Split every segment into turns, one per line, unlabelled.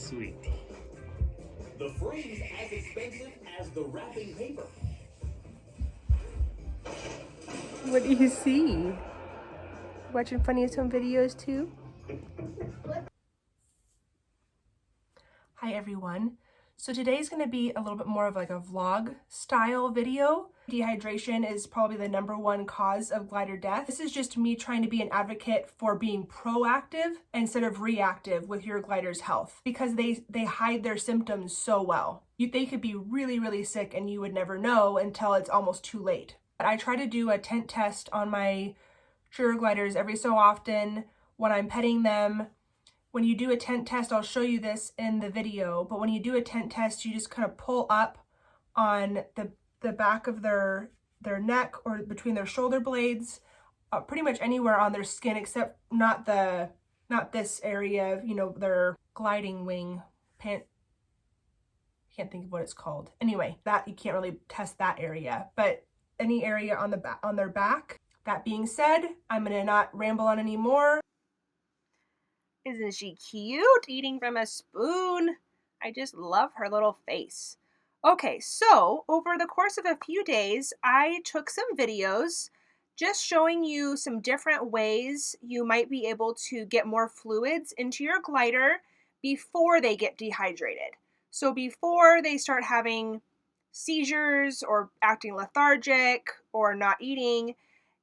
Sweet.
The freeze as expensive as the wrapping paper.
What do you see? Watching Funniest Home Videos too? Hi everyone. So today's going to be a little bit more of like a vlog style video. Dehydration is probably the #1 cause of glider death. This is just me trying to be an advocate for being proactive instead of reactive with your glider's health, because they hide their symptoms so well. They could be really, really sick and you would never know until it's almost too late. But I try to do a tent test on my sugar gliders every so often when I'm petting them. When you do a tent test, I'll show you this in the video, but when you do a tent test, you just kind of pull up on the back of their neck or between their shoulder blades, pretty much anywhere on their skin except not this area, you know, their gliding wing pant. Can't think of what it's called. Anyway, that you can't really test that area, but any area on their back. That being said, I'm gonna not ramble on anymore. Isn't she cute? Eating from a spoon. I just love her little face. Okay, so over the course of a few days, I took some videos just showing you some different ways you might be able to get more fluids into your glider before they get dehydrated. So before they start having seizures or acting lethargic or not eating,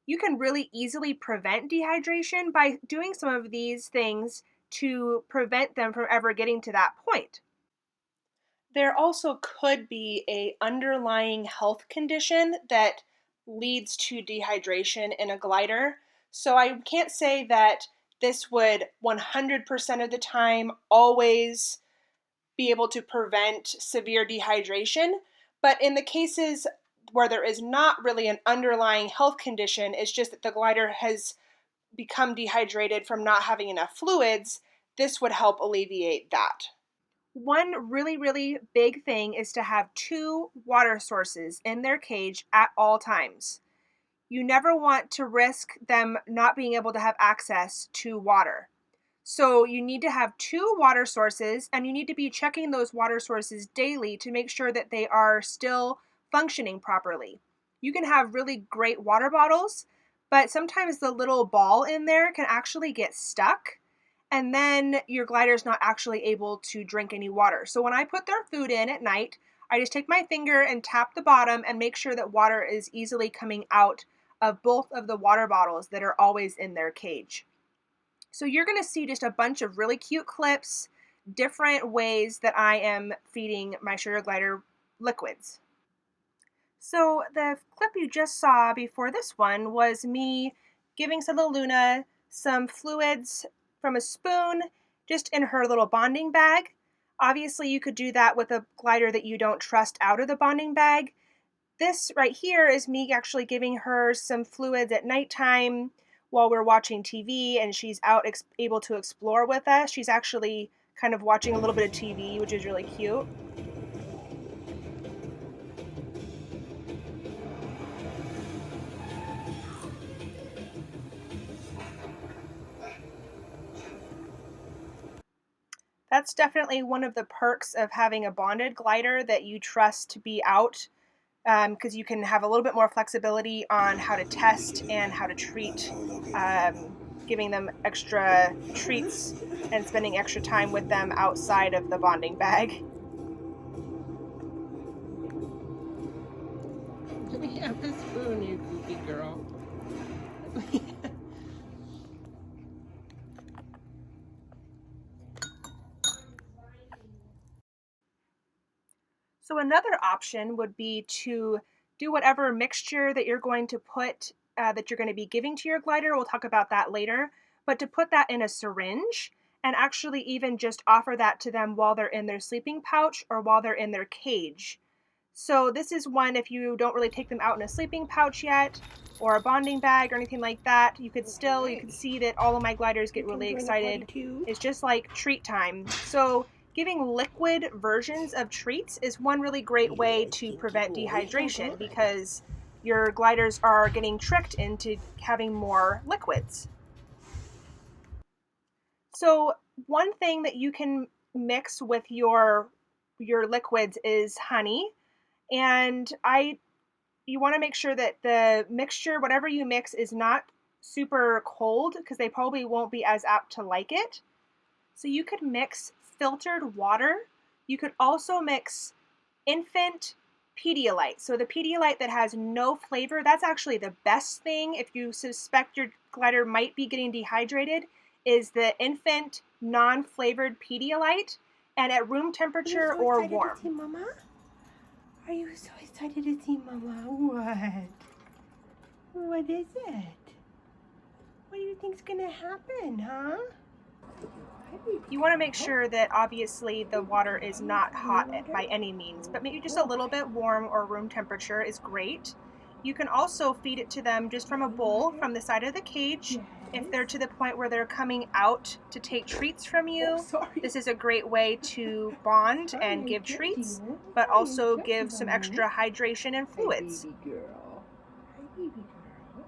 you can really easily prevent dehydration by doing some of these things to prevent them from ever getting to that point. There also could be an underlying health condition that leads to dehydration in a glider. So I can't say that this would 100% of the time always be able to prevent severe dehydration, but in the cases where there is not really an underlying health condition, it's just that the glider has become dehydrated from not having enough fluids, this would help alleviate that. One really, really big thing is to have 2 water sources in their cage at all times. You never want to risk them not being able to have access to water. So you need to have 2 water sources, and you need to be checking those water sources daily to make sure that they are still functioning properly. You can have really great water bottles, but sometimes the little ball in there can actually get stuck, and then your glider's not actually able to drink any water. So when I put their food in at night, I just take my finger and tap the bottom and make sure that water is easily coming out of both of the water bottles that are always in their cage. So you're going to see just a bunch of really cute clips, different ways that I am feeding my sugar glider liquids. So the clip you just saw before this one was me giving Luna some fluids from a spoon just in her little bonding bag. Obviously you could do that with a glider that you don't trust out of the bonding bag. This right here is me actually giving her some fluids at nighttime while we're watching TV and she's out able to explore with us. She's actually kind of watching a little bit of TV, which is really cute. That's definitely one of the perks of having a bonded glider that you trust to be out, because you can have a little bit more flexibility on how to test and how to treat, giving them extra treats and spending extra time with them outside of the bonding bag.
Let me have the spoon, you goofy girl.
So another option would be to do whatever mixture that you're going to put, that you're going to be giving to your glider. We'll talk about that later. But to put that in a syringe and actually even just offer that to them while they're in their sleeping pouch or while they're in their cage. So this is one, if you don't really take them out in a sleeping pouch yet or a bonding bag or anything like that, you can see that all of my gliders get really excited. It's just like treat time. So giving liquid versions of treats is one really great way to prevent dehydration because your gliders are getting tricked into having more liquids. So one thing that you can mix with your liquids is honey. And you want to make sure that the mixture, whatever you mix, is not super cold because they probably won't be as apt to like it. So you could mix filtered water. You could also mix infant Pedialyte. So the Pedialyte that has no flavor, that's actually the best thing if you suspect your glider might be getting dehydrated, is the infant non-flavored Pedialyte, and at room temperature or warm.
To see Mama? Are you so excited to see Mama? What? What is it? What do you think's gonna happen, huh?
You want to make sure that obviously the water is not hot by any means, but maybe just a little bit warm or room temperature is great. You can also feed it to them just from a bowl from the side of the cage. If they're to the point where they're coming out to take treats from you, this is a great way to bond and give treats, but also give some extra hydration and fluids.
Baby girl. Hi, baby girl.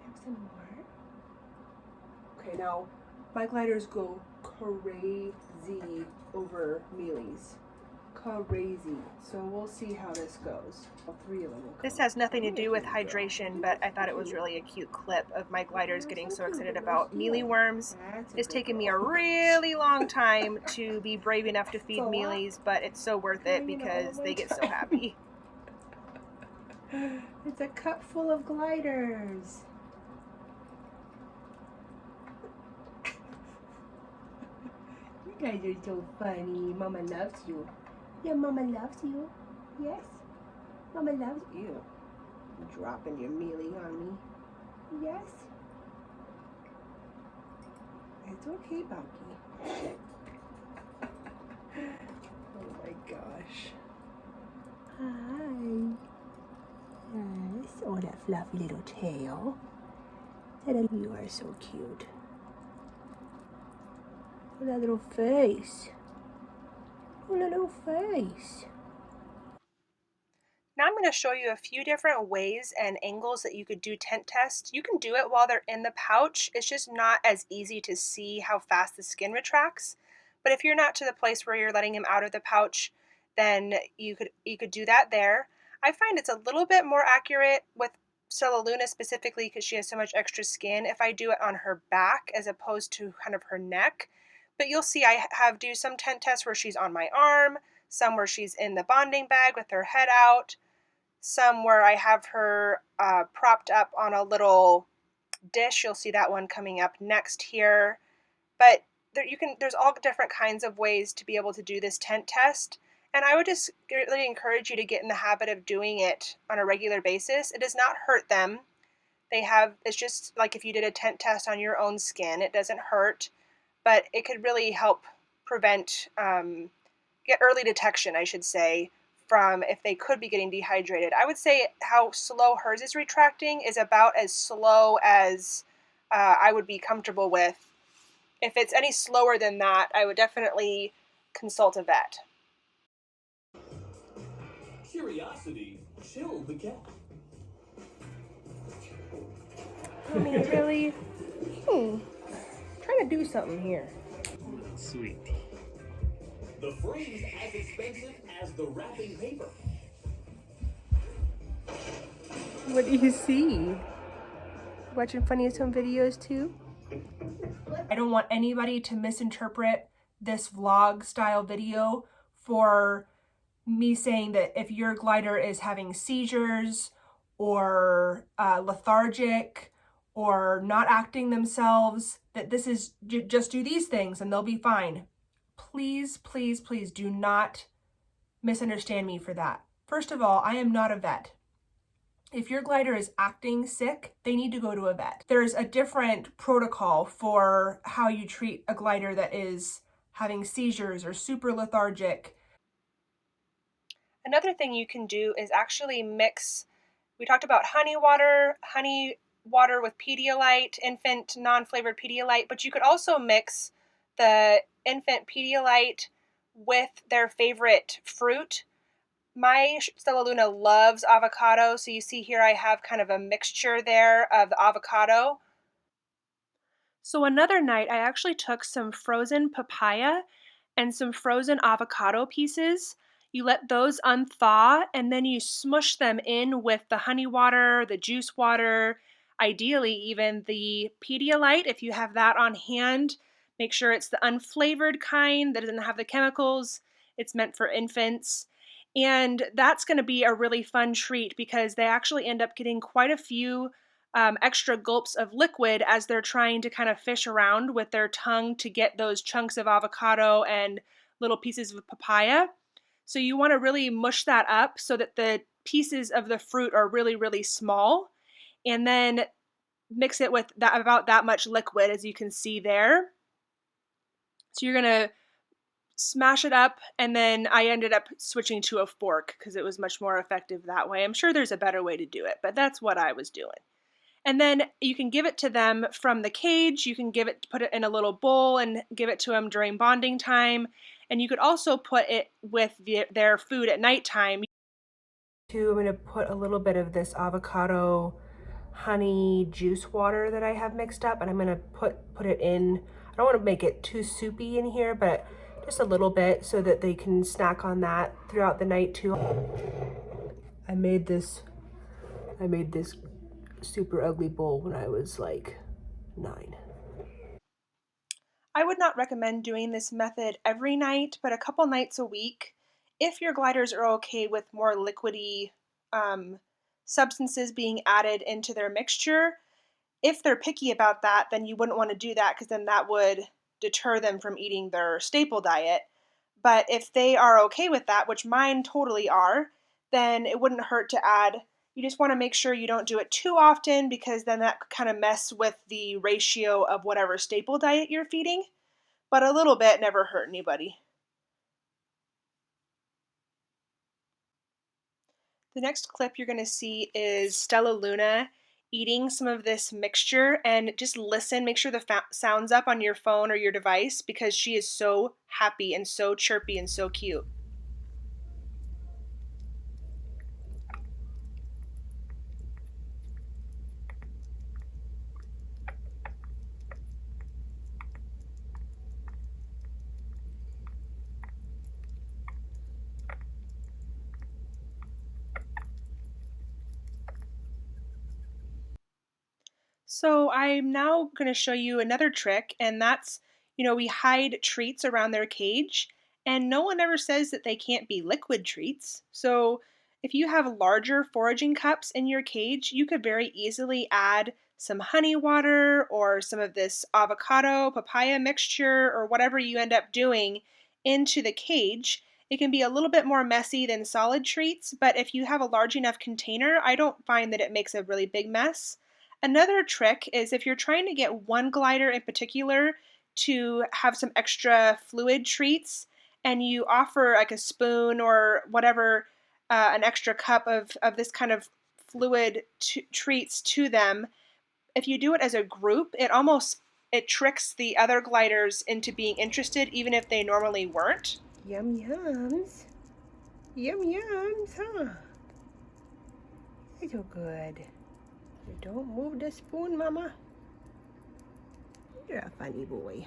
Have some more? Okay, now my gliders go crazy over mealies. Crazy. So we'll see how this goes. All three of them will come.
This has nothing to do with hydration, but I thought it was really a cute clip of my gliders getting so excited about mealy worms. It's taken me a really long time to be brave enough to feed mealies, but it's so worth it because they get so happy.
It's a cup full of gliders. You guys are so funny. Mama loves you. Yeah, Mama loves you. Yes? Mama loves you. Dropping your mealy on me. Yes? It's okay, Bucky. Oh my gosh. Hi. Yes. Oh, that fluffy little tail. You are so cute. Oh, that little face. Oh, that little face.
Now I'm going to show you a few different ways and angles that you could do tent tests. You can do it while they're in the pouch. It's just not as easy to see how fast the skin retracts. But if you're not to the place where you're letting him out of the pouch, then you could do that there. I find it's a little bit more accurate with Stella Luna specifically because she has so much extra skin if I do it on her back as opposed to kind of her neck. But you'll see I do some tent tests where she's on my arm, some where she's in the bonding bag with her head out, some where I have her propped up on a little dish. You'll see that one coming up next here. But there's all different kinds of ways to be able to do this tent test. And I would just really encourage you to get in the habit of doing it on a regular basis. It does not hurt them. It's just like if you did a tent test on your own skin, it doesn't hurt, but it could really help prevent, get early detection, I should say, from if they could be getting dehydrated. I would say how slow hers is retracting is about as slow as I would be comfortable with. If it's any slower than that, I would definitely consult a vet.
Curiosity chilled the cat.
I mean, really? Trying to do something here.
Sweet. The freeze as expensive as the wrapping paper.
What do you see? Watching Funniest Home Videos too?
I don't want anybody to misinterpret this vlog style video for me saying that if your glider is having seizures or lethargic or not acting themselves, that this is just do these things and they'll be fine. Please, please, please do not misunderstand me for that. First of all, I am not a vet. If your glider is acting sick, they need to go to a vet. There's a different protocol for how you treat a glider that is having seizures or super lethargic. Another thing you can do is actually mix, we talked about honey water with Pedialyte, infant non-flavored Pedialyte, but you could also mix the infant Pedialyte with their favorite fruit. My Stella Luna loves avocado, so you see here I have kind of a mixture there of the avocado. So another night, I actually took some frozen papaya and some frozen avocado pieces. You let those unthaw and then you smush them in with the honey water, the juice water, ideally even the Pedialyte if you have that on hand. Make sure it's the unflavored kind that doesn't have the chemicals. It's meant for infants. And that's going to be a really fun treat because they actually end up getting quite a few extra gulps of liquid as they're trying to kind of fish around with their tongue to get those chunks of avocado and little pieces of papaya. So you want to really mush that up so that the pieces of the fruit are really, really small. And then mix it with that about that much liquid, as you can see there. So you're going to smash it up, and then I ended up switching to a fork because it was much more effective that way. I'm sure there's a better way to do it, but that's what I was doing. And then you can give it to them from the cage. You can put it in a little bowl and give it to them during bonding time. And you could also put it with their food at nighttime. I'm going to put a little bit of this avocado honey juice water that I have mixed up, and I'm going to put it in. I don't want to make it too soupy in here, but just a little bit so that they can snack on that throughout the night too. I made this super ugly bowl when I was like 9. I would not recommend doing this method every night, but a couple nights a week. If your gliders are okay with more liquidy substances being added into their mixture, if they're picky about that, then you wouldn't want to do that because then that would deter them from eating their staple diet. But if they are okay with that, which mine totally are, then it wouldn't hurt to add. You just want to make sure you don't do it too often because then that could kind of mess with the ratio of whatever staple diet you're feeding. But a little bit never hurt anybody. The next clip you're going to see is Stella Luna eating some of this mixture, and just listen, make sure the sound's up on your phone or your device because she is so happy and so chirpy and so cute. So I'm now going to show you another trick, and that's, we hide treats around their cage, and no one ever says that they can't be liquid treats. So if you have larger foraging cups in your cage, you could very easily add some honey water or some of this avocado papaya mixture or whatever you end up doing into the cage. It can be a little bit more messy than solid treats, but if you have a large enough container, I don't find that it makes a really big mess. Another trick is if you're trying to get one glider in particular to have some extra fluid treats and you offer like a spoon or whatever, an extra cup of this kind of fluid treats to them, if you do it as a group, it tricks the other gliders into being interested even if they normally weren't.
Yum yums. Yum yums, huh? You're so good. You don't move the spoon, Mama. You're a funny boy.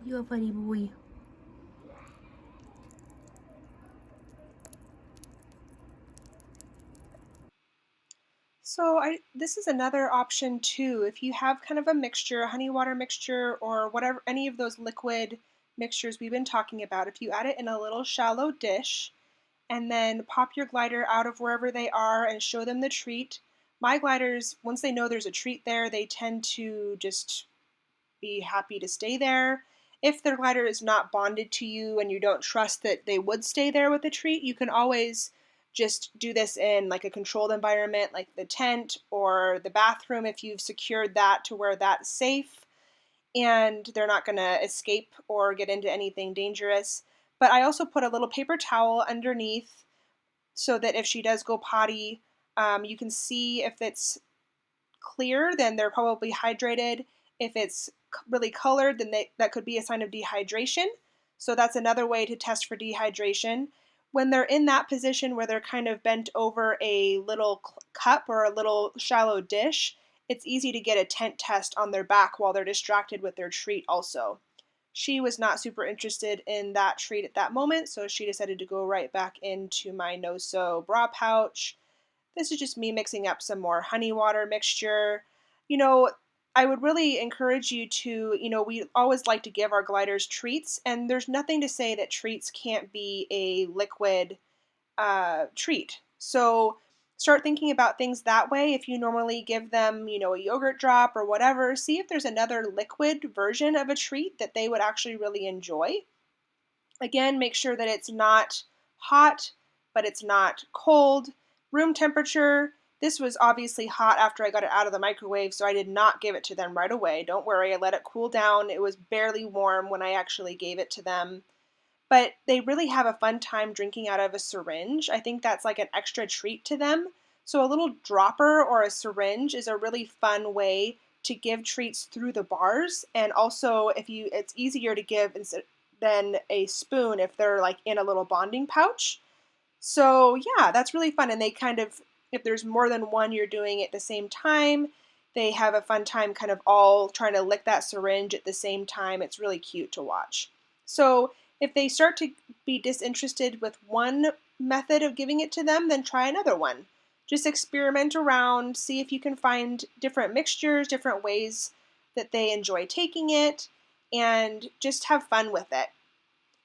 You're a funny boy.
So this is another option too. If you have kind of a mixture, a honey water mixture or whatever, any of those liquid mixtures we've been talking about, if you add it in a little shallow dish and then pop your glider out of wherever they are and show them the treat. My gliders, once they know there's a treat there, they tend to just be happy to stay there. If their glider is not bonded to you and you don't trust that they would stay there with the treat, you can always just do this in like a controlled environment like the tent or the bathroom if you've secured that to where that's safe and they're not going to escape or get into anything dangerous. But I also put a little paper towel underneath so that if she does go potty, you can see if it's clear, then they're probably hydrated. If it's really colored, then that could be a sign of dehydration. So that's another way to test for dehydration. When they're in that position where they're kind of bent over a little cup or a little shallow dish, it's easy to get a tent test on their back while they're distracted with their treat also. She was not super interested in that treat at that moment, so she decided to go right back into my no-so bra pouch. This is just me mixing up some more honey water mixture. You know, I would really encourage you to, we always like to give our gliders treats, and there's nothing to say that treats can't be a liquid treat. So start thinking about things that way. If you normally give them, a yogurt drop or whatever, see if there's another liquid version of a treat that they would actually really enjoy. Again, make sure that it's not hot, but it's not cold. Room temperature. This was obviously hot after I got it out of the microwave, so I did not give it to them right away. Don't worry, I let it cool down. It was barely warm when I actually gave it to them. But they really have a fun time drinking out of a syringe. I think that's like an extra treat to them. So a little dropper or a syringe is a really fun way to give treats through the bars. And also, it's easier to give than a spoon if they're like in a little bonding pouch. So yeah, that's really fun. And they if there's more than one you're doing at the same time, they have a fun time kind of all trying to lick that syringe at the same time. It's really cute to watch. So if they start to be disinterested with one method of giving it to them, then try another one. Just experiment around, see if you can find different mixtures, different ways that they enjoy taking it, and just have fun with it.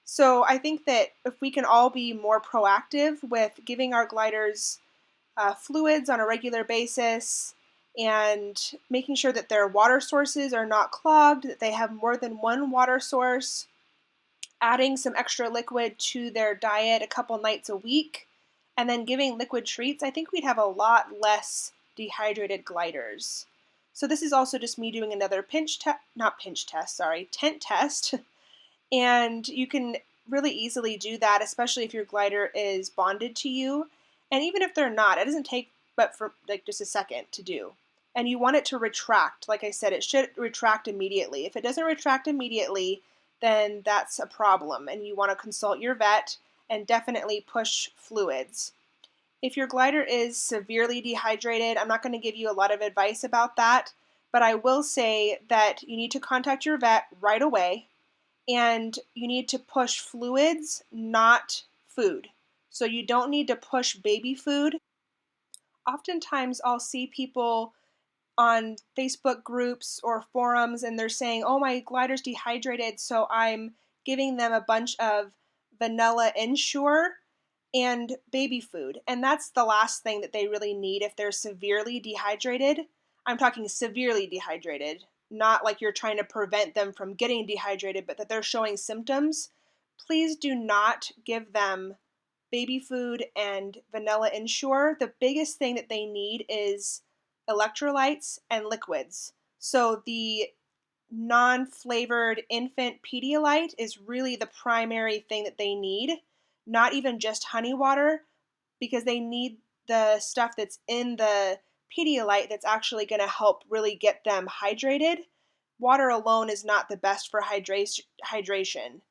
So I think that if we can all be more proactive with giving our gliders fluids on a regular basis and making sure that their water sources are not clogged, that they have more than one water source, adding some extra liquid to their diet a couple nights a week, and then giving liquid treats, I think we'd have a lot less dehydrated gliders. So this is also just me doing another tent test. And you can really easily do that, especially if your glider is bonded to you. And even if they're not, it doesn't take but for like just a second to do. And you want it to retract. Like I said, it should retract immediately. If it doesn't retract immediately, then that's a problem, and you want to consult your vet and definitely push fluids. If your glider is severely dehydrated, I'm not going to give you a lot of advice about that, but I will say that you need to contact your vet right away, and you need to push fluids, not food. So you don't need to push baby food. Oftentimes I'll see people on Facebook groups or forums and they're saying, oh, my glider's dehydrated, so I'm giving them a bunch of vanilla Ensure and baby food. And that's the last thing that they really need if they're severely dehydrated. I'm talking severely dehydrated, not like you're trying to prevent them from getting dehydrated, but that they're showing symptoms. Please do not give them baby food and vanilla Ensure. The biggest thing that they need is electrolytes and liquids. So the non-flavored infant Pedialyte is really the primary thing that they need, not even just honey water, because they need the stuff that's in the Pedialyte that's actually going to help really get them hydrated. Water alone is not the best for hydration.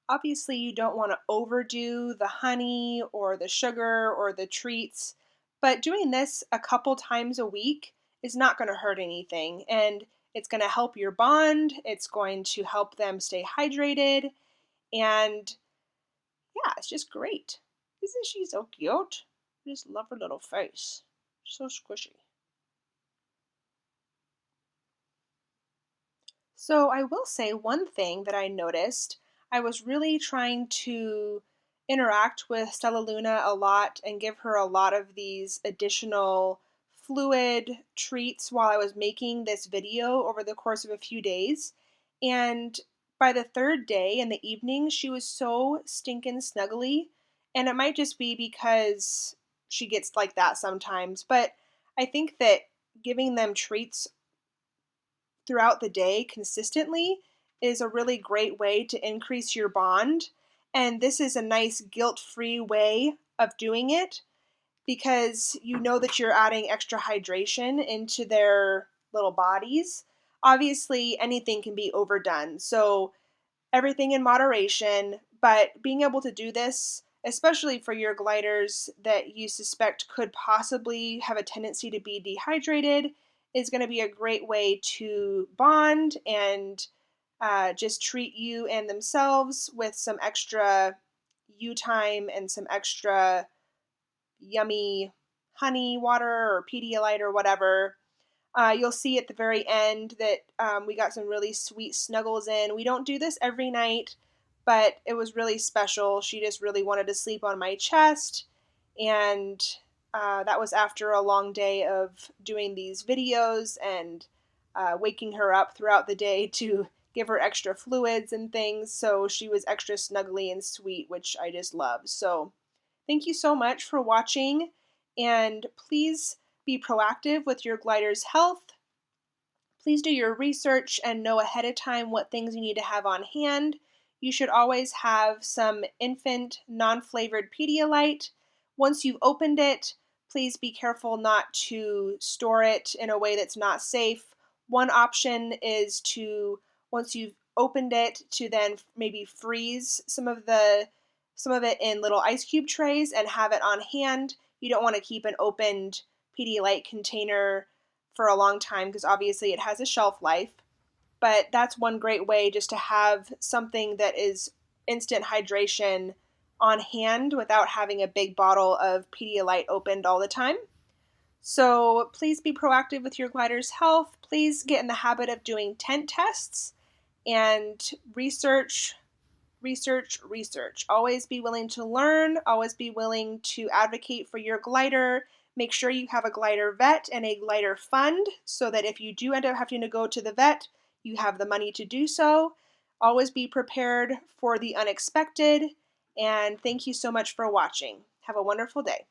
Obviously, you don't want to overdo the honey or the sugar or the treats, but doing this a couple times a week is not going to hurt anything, and it's going to help your bond, it's going to help them stay hydrated, and yeah, it's just great. Isn't she so cute? I just love her little face. So squishy. So I will say one thing that I noticed. I was really trying to interact with Stella Luna a lot and give her a lot of these additional fluid treats while I was making this video over the course of a few days. And by the third day in the evening, she was so stinking snuggly. And it might just be because she gets like that sometimes, but I think that giving them treats throughout the day consistently is a really great way to increase your bond. And this is a nice guilt-free way of doing it because you know that you're adding extra hydration into their little bodies. Obviously, anything can be overdone, so everything in moderation, but being able to do this especially for your gliders that you suspect could possibly have a tendency to be dehydrated, is going to be a great way to bond and just treat you and themselves with some extra you time and some extra yummy honey water or Pedialyte or whatever. You'll see at the very end that we got some really sweet snuggles in. We don't do this every night, but it was really special. She just really wanted to sleep on my chest, and that was after a long day of doing these videos and waking her up throughout the day to give her extra fluids and things. So she was extra snuggly and sweet, which I just love. So thank you so much for watching, and please be proactive with your glider's health. Please do your research and know ahead of time what things you need to have on hand. You should always have some infant non-flavored Pedialyte. Once you've opened it, please be careful not to store it in a way that's not safe. One option is to, once you've opened it, to then maybe freeze some of it in little ice cube trays and have it on hand. You don't want to keep an opened Pedialyte container for a long time because obviously it has a shelf life. But that's one great way, just to have something that is instant hydration on hand without having a big bottle of Pedialyte opened all the time. So please be proactive with your glider's health. Please get in the habit of doing tent tests and research. Always be willing to learn. Always be willing to advocate for your glider. Make sure you have a glider vet and a glider fund so that if you do end up having to go to the vet, you have the money to do so. Always be prepared for the unexpected. And thank you so much for watching. Have a wonderful day.